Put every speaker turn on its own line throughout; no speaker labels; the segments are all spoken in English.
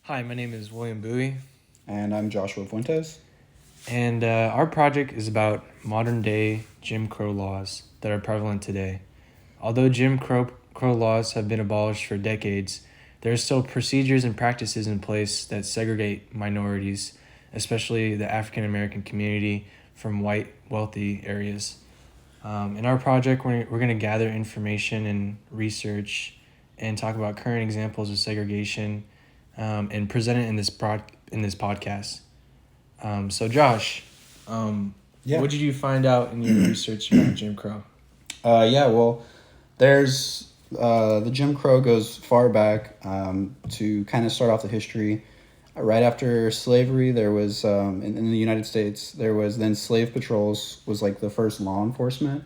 Hi, my name is William Bowie,
And I'm Joshua Fuentes.
and our project is about modern day Jim Crow laws that are prevalent today. Although Jim Crow laws have been abolished for decades, there are still procedures and practices in place that segregate minorities, especially the African American community, from white, wealthy areas. In our project, we're going to gather information and research and talk about current examples of segregation and present it in this podcast. So Josh,
Yeah.
what did you find out in your research about Jim Crow?
Well, there's the Jim Crow goes far back to kind of start off the history. Right after slavery, there was in the United States there was then slave patrols was like the first law enforcement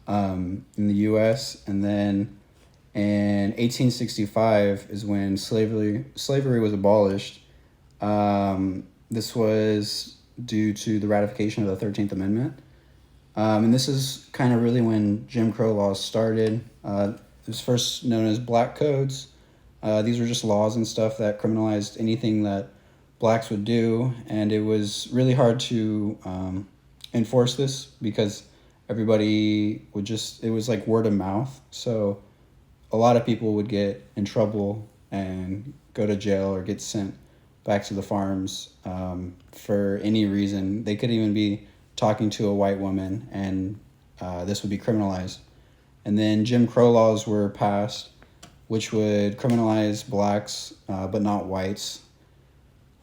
in the U.S. and then in 1865 is when slavery was abolished. This was due to the ratification of the 13th Amendment. And this is kind of really when Jim Crow laws started. It was first known as black codes. These were just laws and stuff that criminalized anything that blacks would do, and it was really hard to enforce this because everybody would it was like word of mouth. So a lot of people would get in trouble and go to jail or get sent back to the farms for any reason. They could even be talking to a white woman, and this would be criminalized. And then Jim Crow laws were passed, which would criminalize blacks but not whites.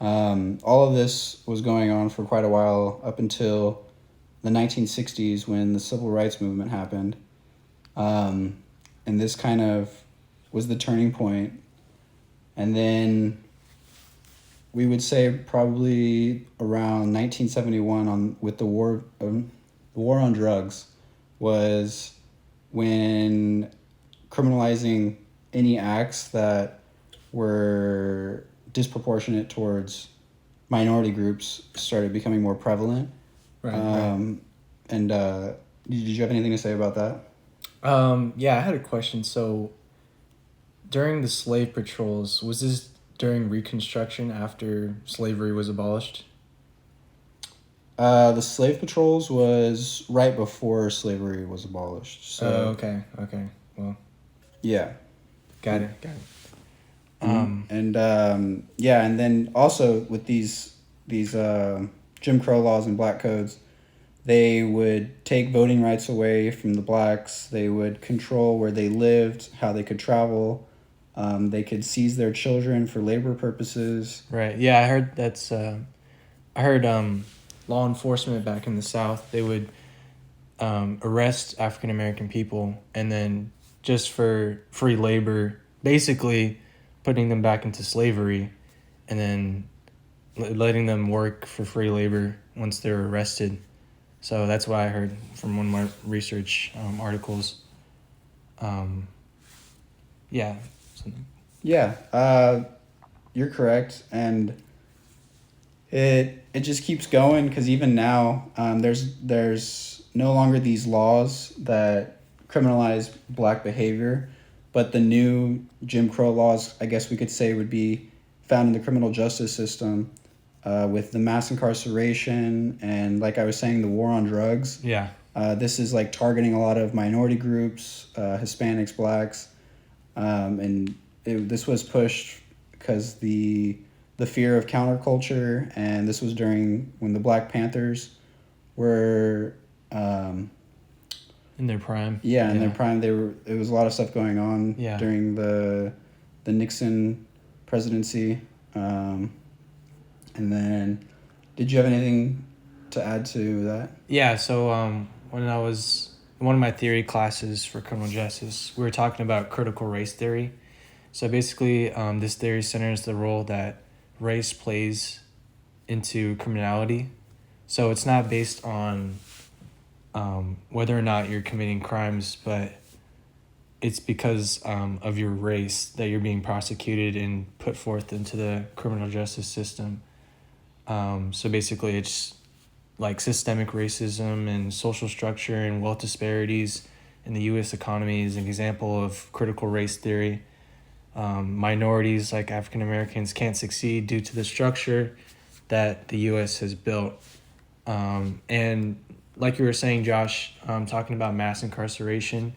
All of this was going on for quite a while up until the 1960s when the civil rights movement happened. And this kind of was the turning point. And then we would say probably around 1971 with the war on drugs was when criminalizing any acts that were disproportionate towards minority groups started becoming more prevalent.
Right.
And did you have anything to say about that?
Yeah, I had a question. So, during the slave patrols, was this during Reconstruction after slavery was abolished?
The slave patrols was right before slavery was abolished. So
Okay. Well,
yeah.
got it.
And and then also with these Jim Crow laws and black codes, they would take voting rights away from the blacks. They would control where they lived, how they could travel. They could seize their children for labor purposes.
Right. Yeah, I heard that's. I heard law enforcement back in the South, they would arrest African American people and then just for free labor, basically putting them back into slavery, and then letting them work for free labor once they're arrested. So that's what I heard from one of my research articles. Yeah. Something.
Yeah, you're correct, and it just keeps going because even now there's no longer these laws that criminalize black behavior, but the new Jim Crow laws, I guess we could say, would be found in the criminal justice system, with the mass incarceration and, like I was saying, the war on drugs.
Yeah.
This is like targeting a lot of minority groups, Hispanics, blacks, this was pushed because the fear of counterculture, and this was during when the Black Panthers were
In their prime.
in their prime. It was a lot of stuff going on
Yeah.
during the Nixon presidency. And then, did you have anything to add to that?
Yeah, so when I was in one of my theory classes for criminal justice, we were talking about critical race theory. So basically, this theory centers the role that race plays into criminality. So it's not based on whether or not you're committing crimes, but it's because of your race that you're being prosecuted and put forth into the criminal justice system. So basically, it's like systemic racism and social structure and wealth disparities in the U.S. economy is an example of critical race theory. minorities like African Americans can't succeed due to the structure that the U.S. has built. And like you were saying, Josh, talking about mass incarceration,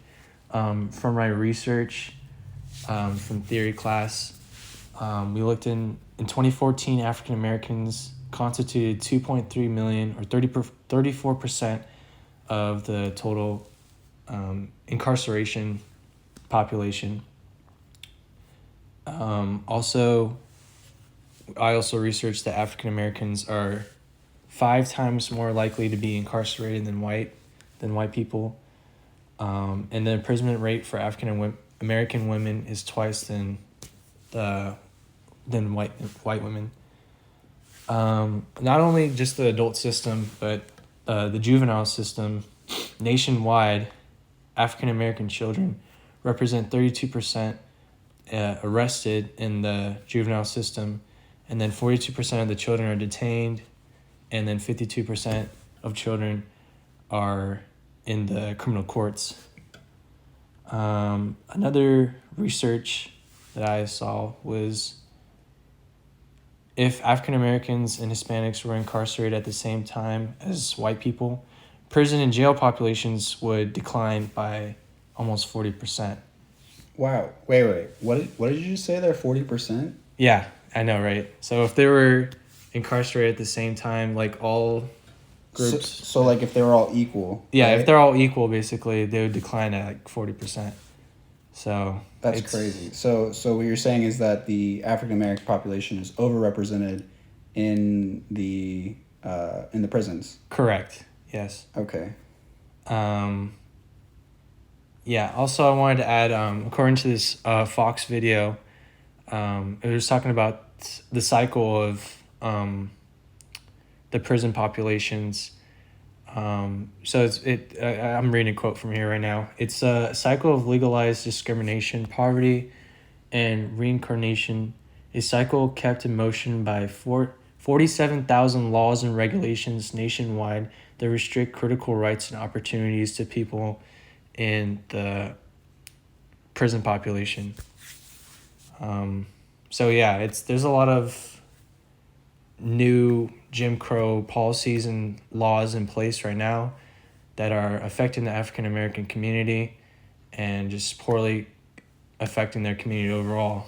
from my research, from theory class, we looked in 2014, African Americans constituted 2.3 million, or 34% of the total incarceration population. Also, I also researched that African Americans are 5 times more likely to be incarcerated than white people, and the imprisonment rate for African American women is twice than white women. Not only just the adult system, but the juvenile system nationwide. African American children represent 32% arrested in the juvenile system, and then 42% of the children are detained, and then 52% of children are in the criminal courts. Another research that I saw was if African Americans and Hispanics were incarcerated at the same time as white people, prison and jail populations would decline by almost 40%.
Wow. Wait. What did you just say there? 40%?
Yeah, I know, right? So if they were incarcerated at the same time, like all groups.
So like if they were all equal.
Yeah,
right?
if they're all equal, basically, they would decline at like 40%. So
that's crazy. So what you're saying is that the African American population is overrepresented in the prisons.
Correct. Yes.
Okay.
Yeah. Also, I wanted to add, according to this Fox video, it was talking about the cycle of the prison populations. So I'm reading a quote from here right now. It's a cycle of legalized discrimination, poverty, and reincarnation. A cycle kept in motion by 47,000 laws and regulations nationwide that restrict critical rights and opportunities to people in the prison population. So yeah, there's a lot of new Jim Crow policies and laws in place right now that are affecting the African American community and just poorly affecting their community overall.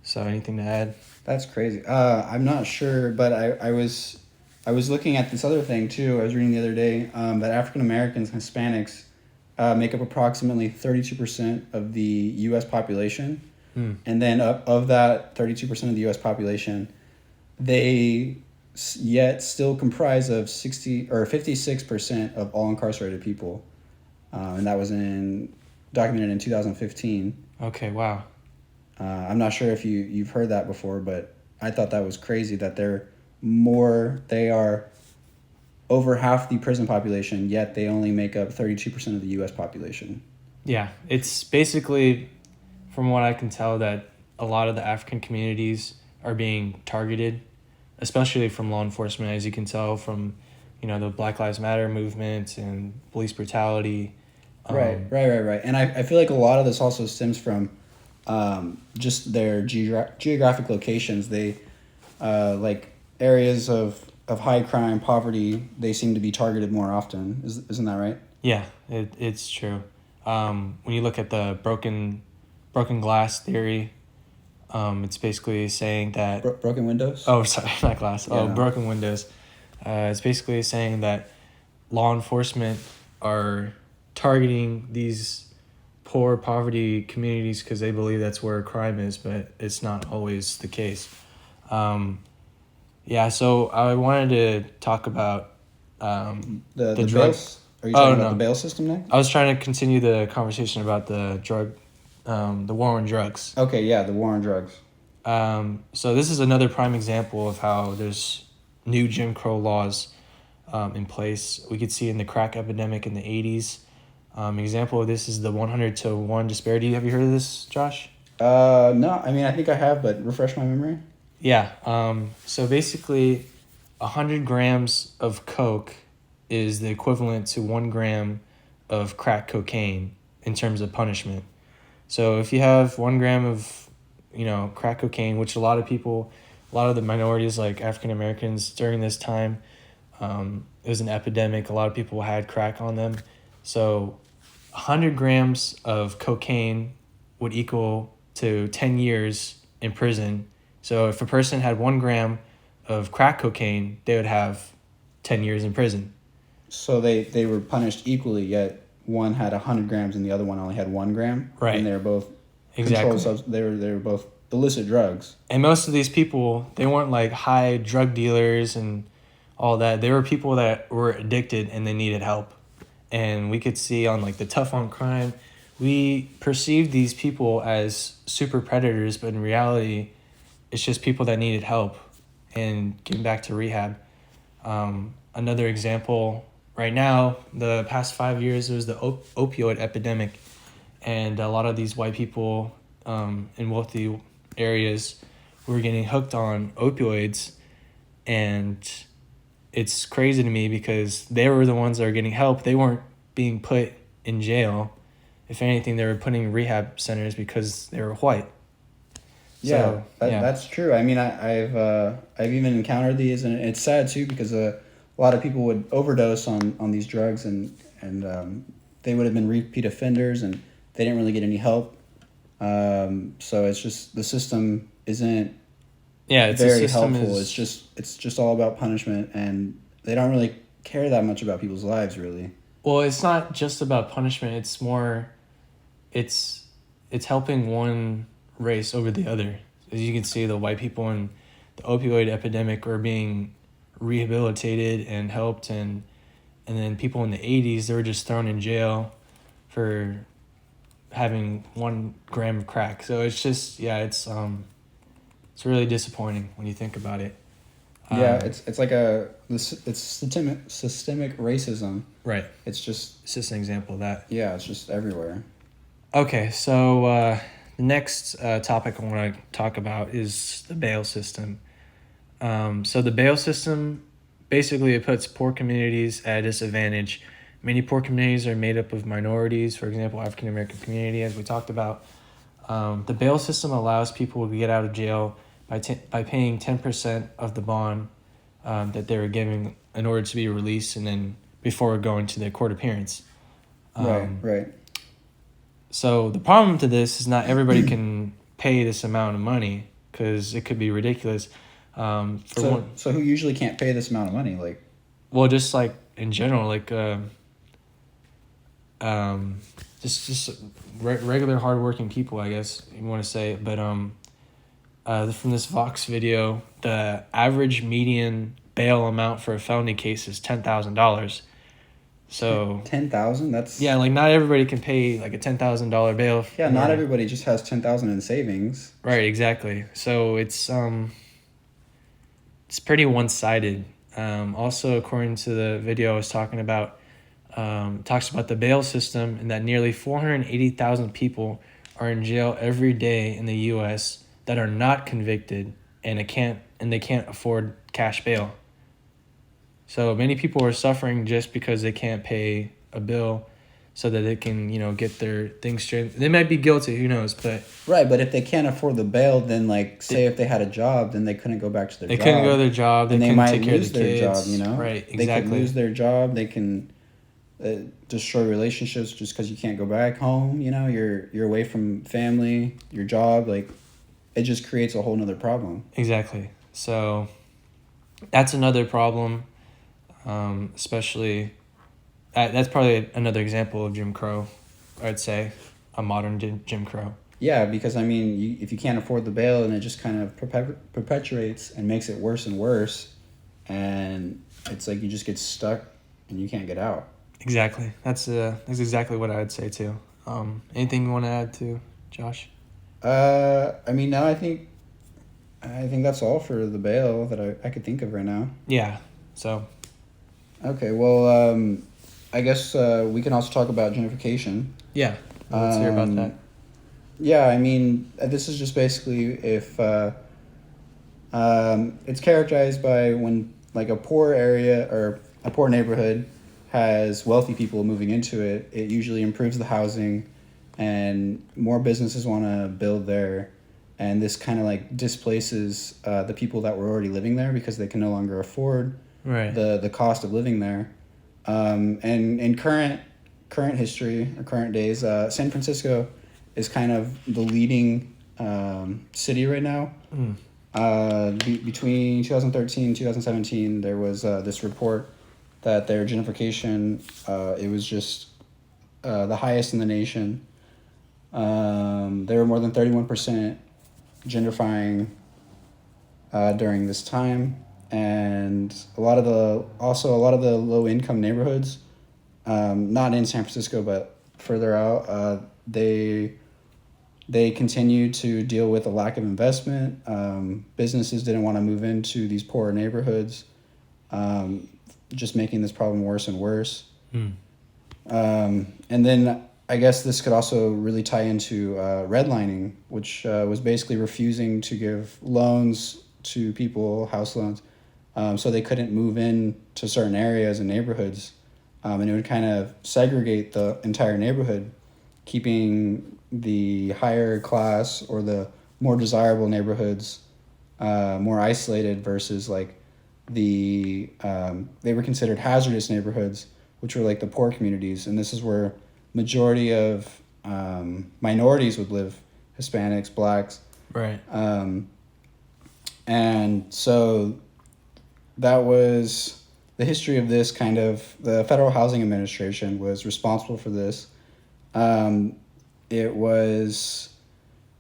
So anything to add?
That's crazy. I'm not sure, but I was looking at this other thing too. I was reading the other day that African Americans and Hispanics make up approximately 32% of the U.S. population. And then of that 32% of the U.S. population, they yet still comprise of 56% of all incarcerated people, and that was documented in 2015.
Okay, wow.
I'm not sure if you've heard that before, but I thought that was crazy that they are over half the prison population, yet they only make up 32% of the U.S. population.
Yeah, it's basically, from what I can tell, that a lot of the African communities are being targeted, especially from law enforcement, as you can tell from, the Black Lives Matter movement and police brutality.
Right. And I feel like a lot of this also stems from just their geographic locations. They, like areas of high crime, poverty, they seem to be targeted more often. Isn't that right?
Yeah, it's true. When you look at the broken glass theory, it's basically saying that...
broken windows?
Oh, sorry, not glass.
Yeah, no.
Broken windows. It's basically saying that law enforcement are targeting these poor poverty communities because they believe that's where crime is, but it's not always the case. Yeah, so I wanted to talk about
the
drugs.
Are you talking about the bail system now?
I was trying to continue the conversation about the war on drugs.
Okay, yeah, the war on drugs.
So this is another prime example of how there's new Jim Crow laws in place. We could see in the crack epidemic in the 80s. Example of this is the 100-to-1 disparity. Have you heard of this, Josh?
No, I mean, I think I have, but refresh my memory.
Yeah, so basically 100 grams of coke is the equivalent to 1 gram of crack cocaine in terms of punishment. So if you have 1 gram of, crack cocaine, which a lot of the minorities like African Americans during this time, it was an epidemic. A lot of people had crack on them. So 100 grams of cocaine would equal to 10 years in prison. So if a person had 1 gram of crack cocaine, they would have 10 years in prison.
So they were punished equally, yet one had 100 grams and the other one only had 1 gram.
Right.
And they were both
Exactly.
They were both illicit drugs.
And most of these people, they weren't like high drug dealers and all that. They were people that were addicted and they needed help. And we could see on like the Tough on Crime, we perceived these people as super predators, but in reality, it's just people that needed help and getting back to rehab. Another example, right now, the past 5 years, there was the opioid epidemic, and a lot of these white people in wealthy areas were getting hooked on opioids, and it's crazy to me because they were the ones that were getting help. They weren't being put in jail. If anything, they were put in rehab centers because they were white.
Yeah,
So,
that's true. I mean, I've even encountered these, and it's sad too because a lot of people would overdose on these drugs, and they would have been repeat offenders, and they didn't really get any help. So it's just the system isn't
it's
very helpful. It's just all about punishment, and they don't really care that much about people's lives, really.
Well, it's not just about punishment. It's more, it's helping one race over the other. As you can see, the white people in the opioid epidemic were being rehabilitated and helped, and then people in the 80s, they were just thrown in jail for having 1 gram of crack. So it's just, it's really disappointing when you think about it.
It's like it's systemic racism.
Right.
It's
just an example of that.
Yeah, it's just everywhere.
Okay, so the next topic I want to talk about is the bail system. So the bail system, basically it puts poor communities at a disadvantage. Many poor communities are made up of minorities, for example, African American community, as we talked about. The bail system allows people to get out of jail by paying 10% of the bond that they were giving in order to be released, and then before going to their court appearance.
Right.
So the problem to this is not everybody can pay this amount of money because it could be ridiculous.
So who usually can't pay this amount of money? Like,
well, just like in general, like just regular hardworking people, I guess you want to say. But from this Vox video, the average median bail amount for a felony case is $10,000. So
10,000. That's
like not everybody can pay like a $10,000 bail.
Yeah, not everybody just has 10,000 in savings.
Right, exactly. So it's pretty one-sided. Also, according to the video I was talking about, talks about the bail system and that nearly 480,000 people are in jail every day in the U.S. that are not convicted and they can't afford cash bail. So many people are suffering just because they can't pay a bill so that they can, get their things straight. They might be guilty, who knows, but...
Right, but if they can't afford the bail, then, say if they had a job, then they couldn't go back to their job.
They couldn't go to their job.
Then they
couldn't
might
take care of
lose
the
their
kids.
job,
Right, exactly.
They could lose their job. They can destroy relationships just because you can't go back home, You're away from family, your job, it just creates a whole nother problem.
Exactly. So that's another problem, especially... that's probably another example of Jim Crow, I'd say, a modern Jim Crow.
Yeah, because, if you can't afford the bail, and it just kind of perpetuates and makes it worse and worse, and it's like you just get stuck and you can't get out.
Exactly. That's exactly what I'd say, too. Anything you want to add to, Josh?
No, I think that's all for the bail that I could think of right now.
Yeah, so...
Okay, well, I guess we can also talk about gentrification.
Yeah, let's hear about that.
Yeah, this is just basically if it's characterized by when a poor area or a poor neighborhood has wealthy people moving into it. It usually improves the housing, and more businesses want to build there, and this kind of like displaces the people that were already living there because they can no longer afford
Right.
the cost of living there. And in current history or current days, San Francisco is kind of the leading city right now.
Mm.
Between 2013 and 2017, there was this report that their gentrification, it was just the highest in the nation. There were more than 31% gentrifying during this time, and a lot of the low income neighborhoods, not in San Francisco but further out, they continued to deal with a lack of investment. Businesses didn't want to move into these poorer neighborhoods, just making this problem worse and worse.
Mm.
And then I guess this could also really tie into redlining, which was basically refusing to give loans to people, house loans, so they couldn't move in to certain areas and neighborhoods. And it would kind of segregate the entire neighborhood, keeping the higher class or the more desirable neighborhoods more isolated versus like they were considered hazardous neighborhoods, which were like the poor communities, and this is where majority of minorities would live, Hispanics, blacks.
Right.
And so that was the history of this kind of, the Federal Housing Administration was responsible for this. It was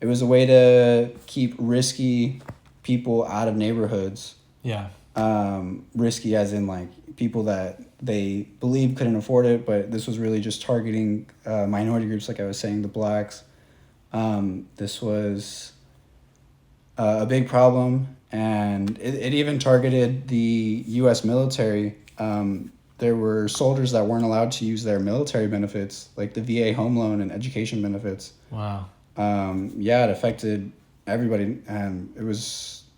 a way to keep risky people out of neighborhoods.
Yeah.
Risky as in like people that they believed couldn't afford it, but this was really just targeting minority groups, like I was saying, the blacks. This was a big problem, and it even targeted the U.S. military. There were soldiers that weren't allowed to use their military benefits, like the VA home loan and education benefits.
Wow.
Yeah, it affected everybody, and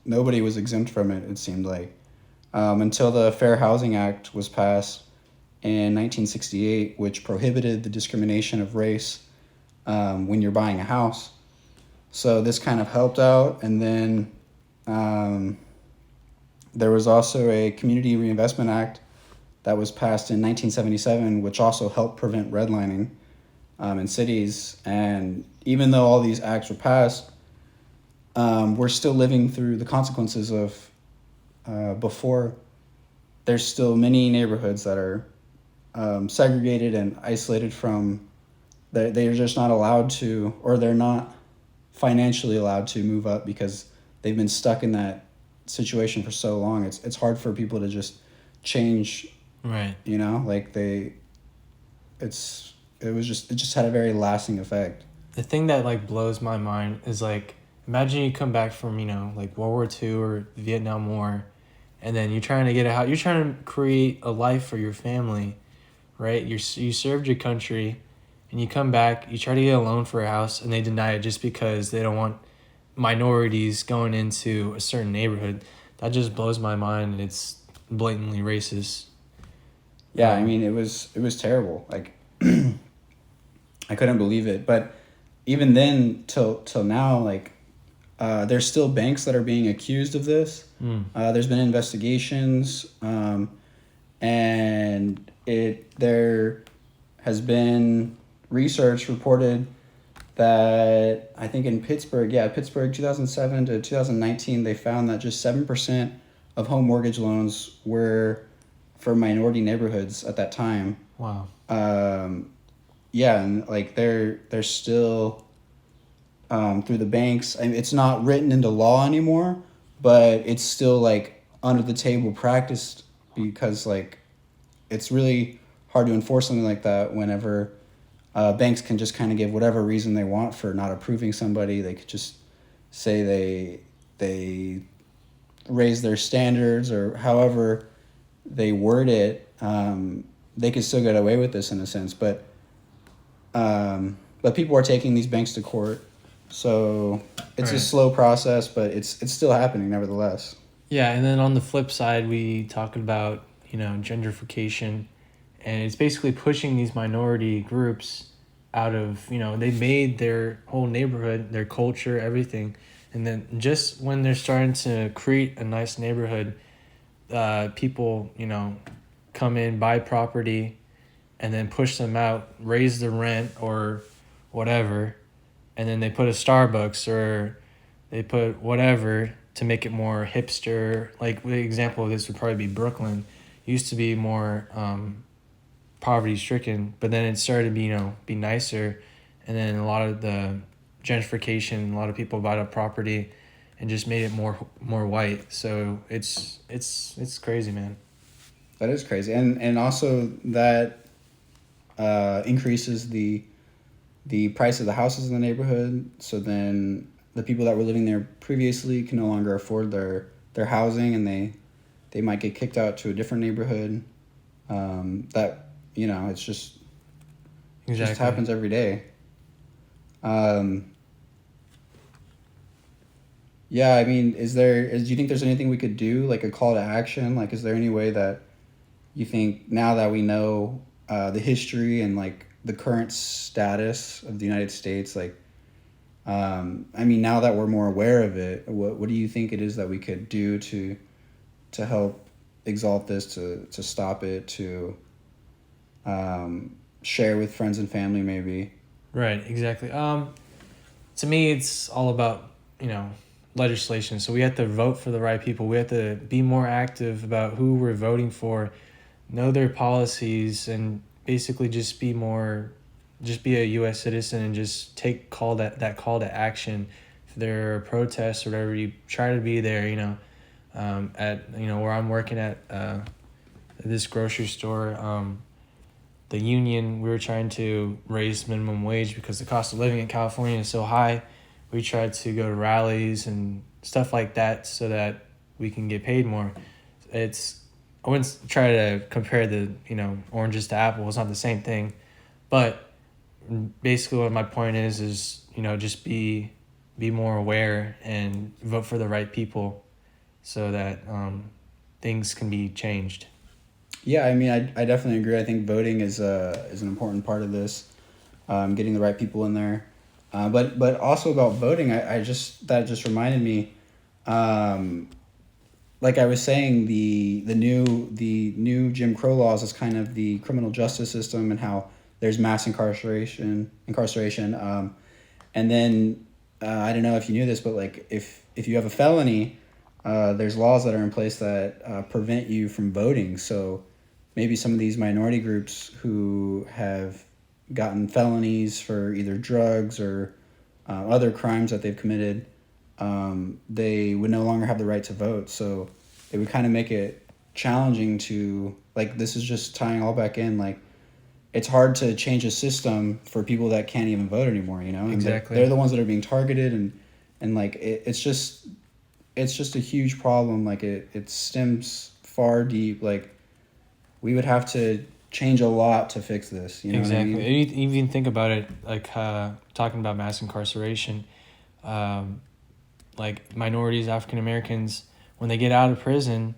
nobody was exempt from it, it seemed like. Until the Fair Housing Act was passed in 1968, which prohibited the discrimination of race when you're buying a house. So this kind of helped out. And then there was also a Community Reinvestment Act that was passed in 1977, which also helped prevent redlining in cities. And even though all these acts were passed, we're still living through the consequences of before. There's still many neighborhoods that are segregated and isolated from, they're just not allowed to, or they're not financially allowed to move up because they've been stuck in that situation for so long. It's hard for people to just change.
Right.
You know, like it just had a very lasting effect.
The thing that like blows my mind is like, imagine you come back from, like World War II or the Vietnam War, and then you're trying to get out. You're trying to create a life for your family, right? You served your country, and you come back. You try to get a loan for a house, and they deny it just because they don't want minorities going into a certain neighborhood. That just blows my mind, and it's blatantly racist.
Yeah, I mean, it was terrible. Like, I couldn't believe it. But even then, till now, like, there's still banks that are being accused of this. There's been investigations, and there has been research reported that I think in Pittsburgh, 2007 to 2019, they found that just 7% of home mortgage loans were for minority neighborhoods at that time.
Wow.
Yeah, and like they're still through the banks. I mean, it's not written into law anymore, but it's still like under the table practiced because like it's really hard to enforce something like that whenever banks can just kind of give whatever reason they want for not approving somebody. They could just say they raise their standards or however they word it. They could still get away with this in a sense, but people are taking these banks to court. So it's a slow process, but it's still happening nevertheless.
Yeah, and then on the flip side, we talk about, gentrification, and it's basically pushing these minority groups out of, they made their whole neighborhood, their culture, everything. And then just when they're starting to create a nice neighborhood, people, come in, buy property, and then push them out, raise the rent or whatever, and then they put a Starbucks or they put whatever to make it more hipster. Like the example of this would probably be Brooklyn. It used to be more poverty stricken, but then it started to be nicer, and then a lot of the gentrification, a lot of people bought up property and just made it more white. So it's crazy, man.
That is crazy, and also that increases the price of the houses in the neighborhood. So then the people that were living there previously can no longer afford their housing, and they might get kicked out to a different neighborhood. That it's just
Exactly.
It just happens every day. Yeah, I mean, do you think there's anything we could do, like a call to action? Like, is there any way that you think, now that we know the history and like the current status of the United States, like, I mean, now that we're more aware of it, what do you think it is that we could do to help exalt this, to stop it, to share with friends and family, maybe?
Right, exactly. To me, it's all about, legislation. So we have to vote for the right people. We have to be more active about who we're voting for, know their policies, and basically just be a U.S. citizen and just take that call to action. If there are protests or whatever, you try to be there, at, where I'm working at this grocery store. The union, we were trying to raise minimum wage because the cost of living in California is so high. We tried to go to rallies and stuff like that so that we can get paid more. I wouldn't try to compare the, oranges to apples. It's not the same thing. But basically what my point is, just be more aware and vote for the right people so that things can be changed.
Yeah, I mean, I definitely agree. I think voting is an important part of this, getting the right people in there. But also about voting, that just reminded me, like I was saying, the new Jim Crow laws is kind of the criminal justice system, and how there's mass incarceration, and then I don't know if you knew this, but like if you have a felony, there's laws that are in place that prevent you from voting. So maybe some of these minority groups who have gotten felonies for either drugs or other crimes that they've committed, they would no longer have the right to vote. So it would kind of make it challenging to, like, this is just tying all back in, like, it's hard to change a system for people that can't even vote anymore, And
Exactly.
they're the ones that are being targeted, and like it's just a huge problem. Like it stems far deep. Like, we would have to change a lot to fix this. You know
Exactly.
what I mean?
Even think about it, like talking about mass incarceration, like minorities, African Americans, when they get out of prison,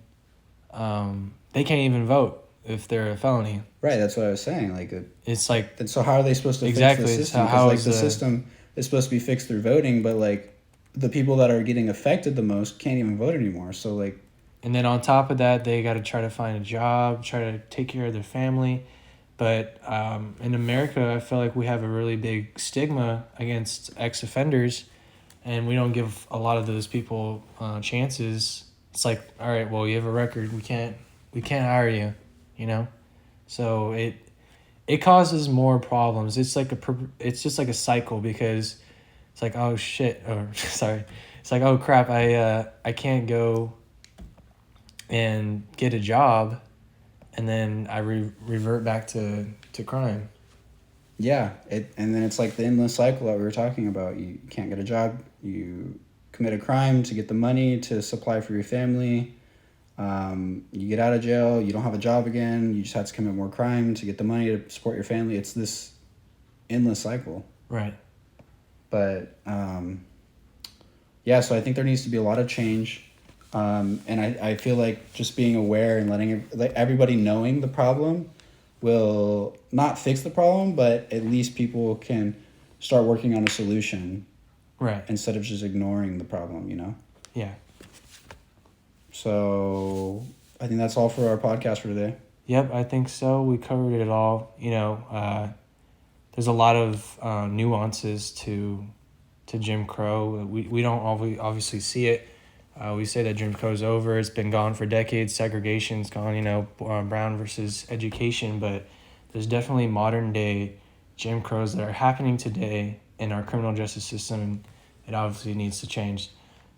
they can't even vote if they're a felony.
Right. That's what I was saying. Like,
It's like,
and so how are they supposed to
exactly,
fix the system?
how
Because like
is
the system is supposed to be fixed through voting, but like the people that are getting affected the most can't even vote anymore. So like.
And then on top of that, they got to try to find a job, try to take care of their family. But in America, I feel like we have a really big stigma against ex-offenders, and we don't give a lot of those people chances. It's like, all right, well, you have a record, we can't hire you, So it causes more problems. It's just like a cycle, because it's like, oh shit, or sorry, it's like, oh crap, I can't go and get a job, and then I revert back to crime.
Yeah, and then it's like the endless cycle that we were talking about. You can't get a job, you commit a crime to get the money to supply for your family. You get out of jail, you don't have a job again, you just have to commit more crime to get the money to support your family. It's this endless cycle.
Right.
But yeah, so I think there needs to be a lot of change. And I feel like just being aware and letting everybody knowing the problem will not fix the problem, but at least people can start working on a solution
Right.
instead of just ignoring the problem,
Yeah.
So I think that's all for our podcast for today.
Yep, I think so. We covered it all. There's a lot of nuances to Jim Crow. We don't obviously see it. We say that Jim Crow's over. It's been gone for decades. Segregation's gone. Brown versus education. But there's definitely modern day Jim Crows that are happening today in our criminal justice system, and it obviously needs to change.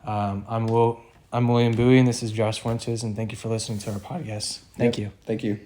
I'm William Bowie, and this is Josh Fuentes, and thank you for listening to our podcast. Thank you.
Thank you.